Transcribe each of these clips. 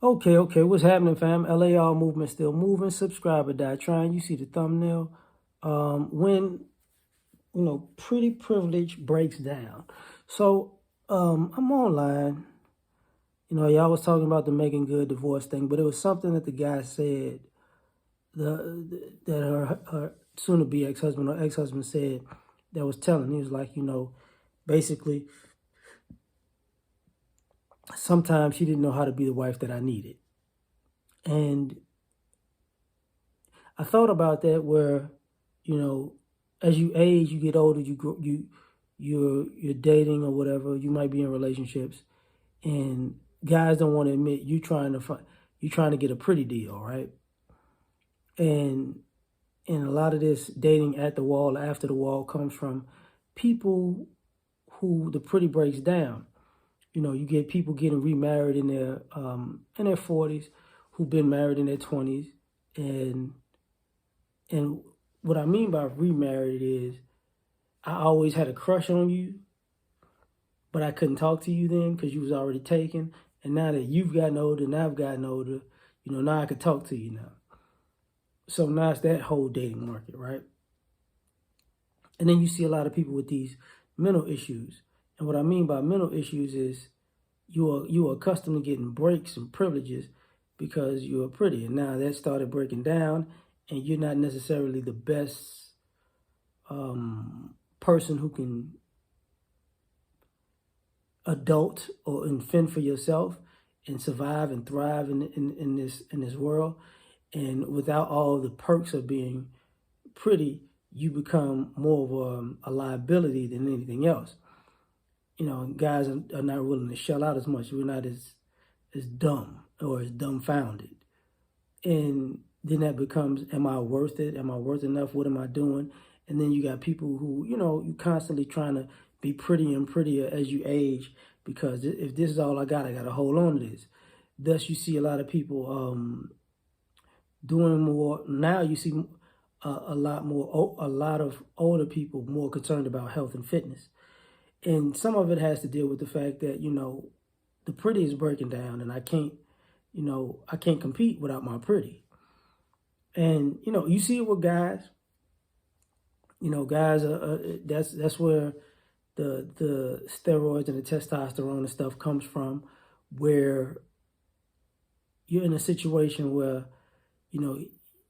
Okay. What's happening, fam? L.A.R movement still moving. Subscribe or die trying. You see the thumbnail. When pretty privilege breaks down. So I'm online. Y'all was talking about the Megan Good divorce thing, but it was something that the guy said. That her soon-to-be ex-husband or ex-husband said that was telling. He was like, basically, sometimes she didn't know how to be the wife that I needed, and I thought about that where, you know, as you age, you get older, you grow, you're dating or whatever. You might be in relationships, and guys don't want to admit you trying to get a pretty deal, right? And a lot of this dating at the wall, after the wall, comes from people who the pretty breaks down. You get people getting remarried in their 40s, who've been married in their 20s, and And what I mean by remarried is I always had a crush on you, but I couldn't talk to you then because you was already taken. And now that you've gotten older and I've gotten older, now I could talk to you now. So now it's that whole dating market, right? And then you see a lot of people with these mental issues. And what I mean by mental issues is you are accustomed to getting breaks and privileges because you are pretty. And now that started breaking down and you're not necessarily the best person who can adult and fend for yourself and survive and thrive in this world. And without all the perks of being pretty, you become more of a liability than anything else. Guys are not willing to shell out as much. We're not as dumb or as dumbfounded. And then that becomes, am I worth it? Am I worth enough? What am I doing? And then you got people who, you constantly trying to be prettier and prettier as you age, because if this is all I got to hold on to this. Thus, you see a lot of people doing more. Now you see a lot of older people more concerned about health and fitness. And some of it has to deal with the fact that, the pretty is breaking down and I can't compete without my pretty. And, you see it with guys. Guys that's where the steroids and the testosterone and stuff comes from, where you're in a situation where,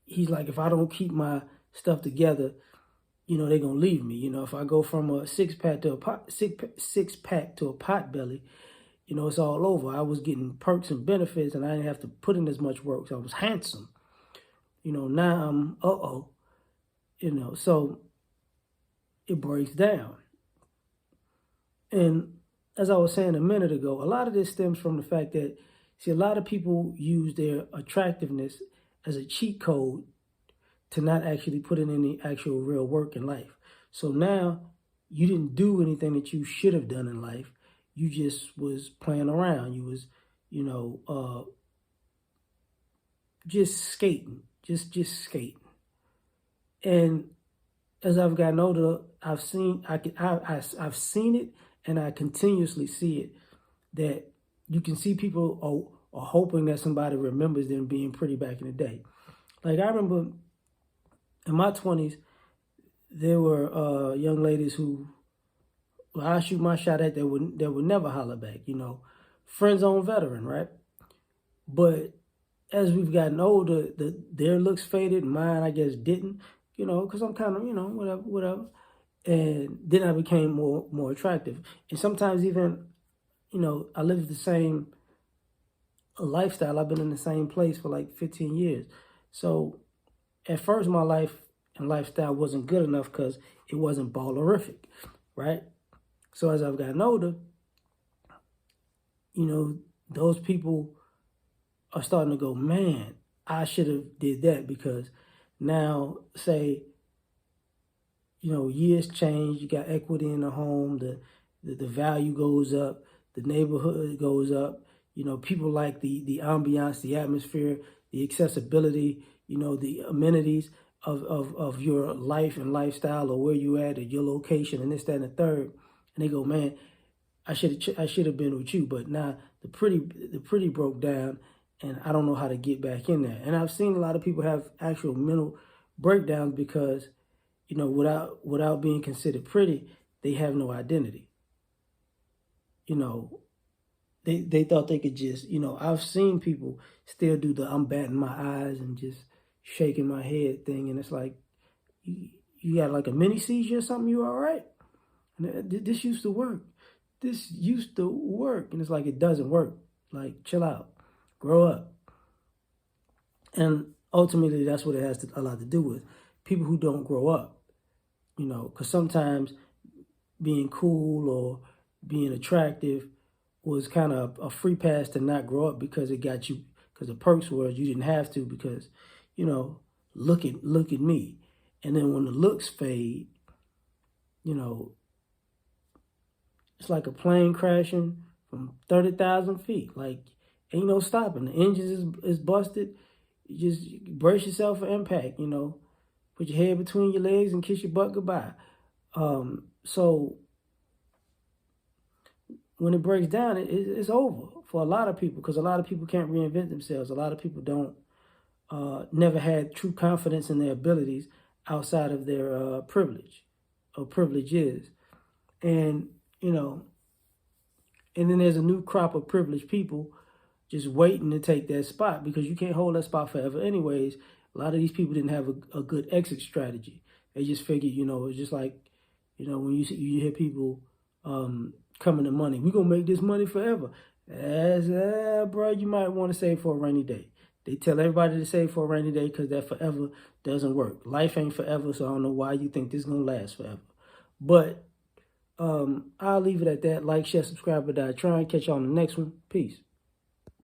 he's like, if I don't keep my stuff together, they're gonna leave me. If I go from a six pack to a pot belly, it's all over. I was getting perks and benefits and I didn't have to put in as much work. So I was handsome. Now I'm so it breaks down. And as I was saying a minute ago, a lot of this stems from the fact that, see, a lot of people use their attractiveness as a cheat code to not actually put in any actual real work in life. So now you didn't do anything that you should have done in life. You just was playing around. You was, just skating, just skating. And as I've gotten older, I've seen it, and I continuously see it, that you can see people are hoping that somebody remembers them being pretty back in the day. Like I remember in my 20s, there were young ladies who, well, I shoot my shot at, that would never holler back. Friend zone veteran, right? But as we've gotten older, their looks faded, mine I guess didn't. Because I'm kind of whatever. And then I became more attractive. And sometimes even, I live the same lifestyle. I've been in the same place for like 15 years. So at first my life and lifestyle wasn't good enough because it wasn't ballerific, right? So as I've gotten older, those people are starting to go, man, I should have did that, because now, say, years change, you got equity in the home, the value goes up, the neighborhood goes up, people like the ambiance, the atmosphere, the accessibility, the amenities of your life and lifestyle, or where you at your location, and this, that, and the third. And they go, man, I should have been with you. But now the pretty broke down, and I don't know how to get back in there. And I've seen a lot of people have actual mental breakdowns because, without being considered pretty, they have no identity. They thought they could just, I've seen people still do the I'm batting my eyes and just shaking my head thing. And it's like, you got like a mini seizure or something, you all right? And this used to work. This used to work. And it's like, it doesn't work. Like, chill out, grow up. And ultimately, that's what it has a lot to do with. People who don't grow up, because sometimes being cool or being attractive was kind of a free pass to not grow up because it got you, because the perks were you didn't have to because, look at me. And then when the looks fade, it's like a plane crashing from 30,000 feet. Like, ain't no stopping. The engine is busted. You just brace yourself for impact, Put your head between your legs and kiss your butt goodbye. So when it breaks down, it's over for a lot of people because a lot of people can't reinvent themselves. A lot of people don't, never had true confidence in their abilities outside of their privilege or privileges. And, and then there's a new crop of privileged people just waiting to take that spot because you can't hold that spot forever anyways. A lot of these people didn't have a good exit strategy. They just figured, it's just like, when you hear people coming to money, we're going to make this money forever. Bro, you might want to save for a rainy day. They tell everybody to save for a rainy day because that forever doesn't work. Life ain't forever, so I don't know why you think this is going to last forever. But I'll leave it at that. Like, share, subscribe, or die trying. Catch y'all on the next one. Peace.